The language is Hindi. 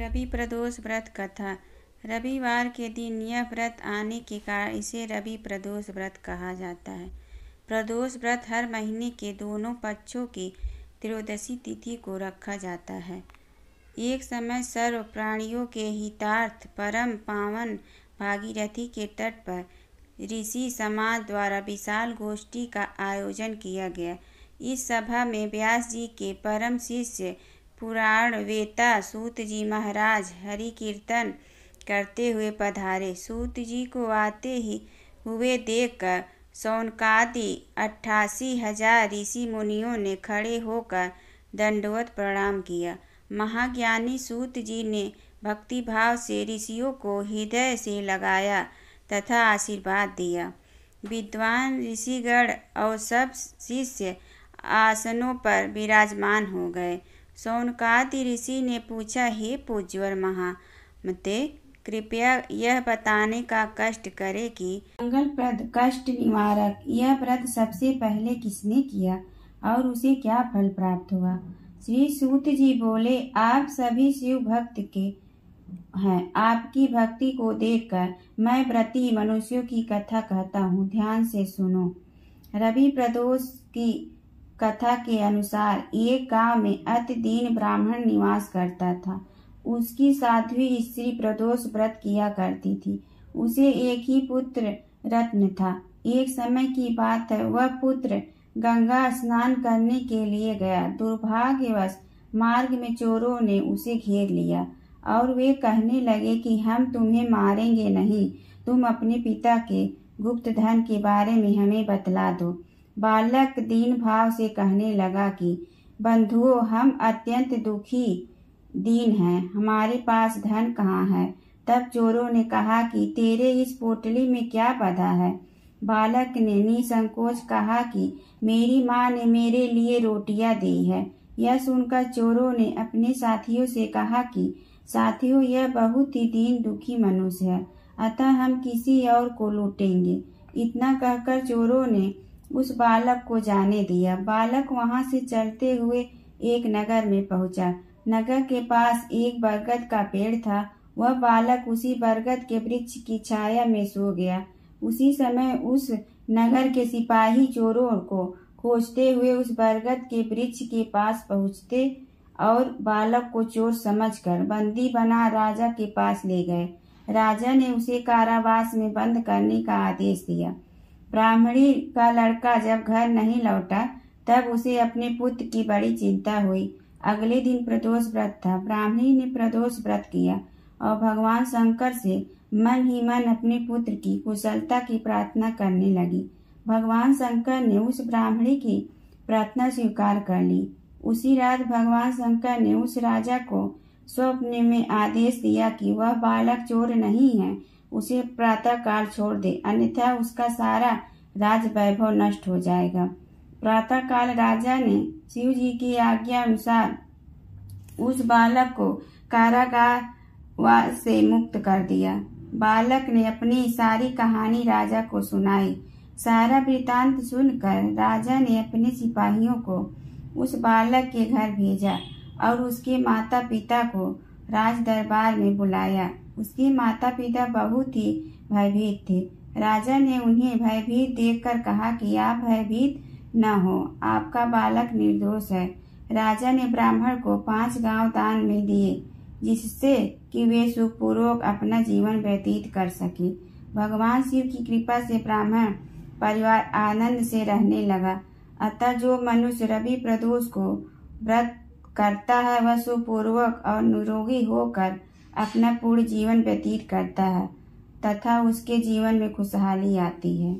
रवि प्रदोष व्रत कथा। रविवार के दिन यह व्रत आने के कारण इसे रवि प्रदोष व्रत कहा जाता है। प्रदोष व्रत हर महीने के दोनों पक्षों की त्रयोदशी तिथि को रखा जाता है। एक समय सर्व प्राणियों के हितार्थ परम पावन भागीरथी के तट पर ऋषि समाज द्वारा विशाल गोष्ठी का आयोजन किया गया। इस सभा में व्यास जी के परम शिष्य पुराण वेता सूत जी महाराज हरि कीर्तन करते हुए पधारे। सूत जी को आते ही हुए देखकर शौनकादि 88,000 ऋषि मुनियों ने खड़े होकर दंडवत प्रणाम किया। महाज्ञानी सूत जी ने भक्तिभाव से ऋषियों को हृदय से लगाया तथा आशीर्वाद दिया। विद्वान ऋषिगण और सब शिष्य आसनों पर विराजमान हो गए। शौनकादि ऋषि ने पूछा, हे पूज्यवर महामते, कृपया यह बताने का कष्ट करे कि मंगलप्रद कष्ट निवारक यह व्रत सबसे पहले किसने किया और उसे क्या फल प्राप्त हुआ। श्री सूत जी बोले, आप सभी शिव भक्त के हैं। आपकी भक्ति को देखकर मैं व्रती मनुष्यों की कथा कहता हूँ, ध्यान से सुनो। रवि प्रदोष की कथा के अनुसार एक गांव में अति दीन ब्राह्मण निवास करता था। उसकी साध्वी स्त्री प्रदोष व्रत किया करती थी। उसे एक ही पुत्र रत्न था। एक समय की बात है, वह पुत्र गंगा स्नान करने के लिए गया। दुर्भाग्यवश मार्ग में चोरों ने उसे घेर लिया और वे कहने लगे कि हम तुम्हें मारेंगे नहीं, तुम अपने पिता के गुप्त धन के बारे में हमें बतला दो। बालक दीन भाव से कहने लगा कि बंधुओं, हम अत्यंत दुखी दीन हैं, हमारे पास धन कहाँ है। तब चोरों ने कहा कि तेरे इस पोटली में क्या बंधा है। बालक ने निसंकोच कहा कि मेरी माँ ने मेरे लिए रोटियां दी है। यह सुनकर चोरों ने अपने साथियों से कहा कि साथियों, यह बहुत ही दीन दुखी मनुष्य है, अतः हम किसी और को लूटेंगे। इतना कहकर चोरों ने उस बालक को जाने दिया। बालक वहां से चलते हुए एक नगर में पहुंचा। नगर के पास एक बरगद का पेड़ था। वह बालक उसी बरगद के वृक्ष की छाया में सो गया। उसी समय उस नगर के सिपाही चोरों को खोजते हुए उस बरगद के वृक्ष के पास पहुंचते और बालक को चोर समझकर बंदी बना राजा के पास ले गए। राजा ने उसे कारावास में बंद करने का आदेश दिया। ब्राह्मणी का लड़का जब घर नहीं लौटा तब उसे अपने पुत्र की बड़ी चिंता हुई। अगले दिन प्रदोष व्रत था। ब्राह्मणी ने प्रदोष व्रत किया और भगवान शंकर से मन ही मन अपने पुत्र की कुशलता की प्रार्थना करने लगी। भगवान शंकर ने उस ब्राह्मणी की प्रार्थना स्वीकार कर ली। उसी रात भगवान शंकर ने उस राजा को स्वप्न में आदेश दिया कि वह बालक चोर नहीं है, उसे प्रातः काल छोड़ दे, अन्यथा उसका सारा राज वैभव नष्ट हो जाएगा। प्रातः काल राजा ने शिव जी की आज्ञा अनुसार उस बालक को कारागार से मुक्त कर दिया। बालक ने अपनी सारी कहानी राजा को सुनाई। सारा वृतांत सुनकर राजा ने अपने सिपाहियों को उस बालक के घर भेजा और उसके माता पिता को राज दरबार में बुलाया। उसके माता पिता बहुत ही भयभीत थे। राजा ने उन्हें भयभीत देखकर कहा कि आप भयभीत न हो, आपका बालक निर्दोष है। राजा ने ब्राह्मण को 5 गांव दान में दिए, जिससे कि वे सुखपूर्वक अपना जीवन व्यतीत कर सके। भगवान शिव की कृपा से ब्राह्मण परिवार आनंद से रहने लगा। अतः जो मनुष्य रवि प्रदोष को व्रत करता है वह सुखपूर्वक और निरोगी होकर अपना पूर्ण जीवन व्यतीत करता है तथा उसके जीवन में खुशहाली आती है।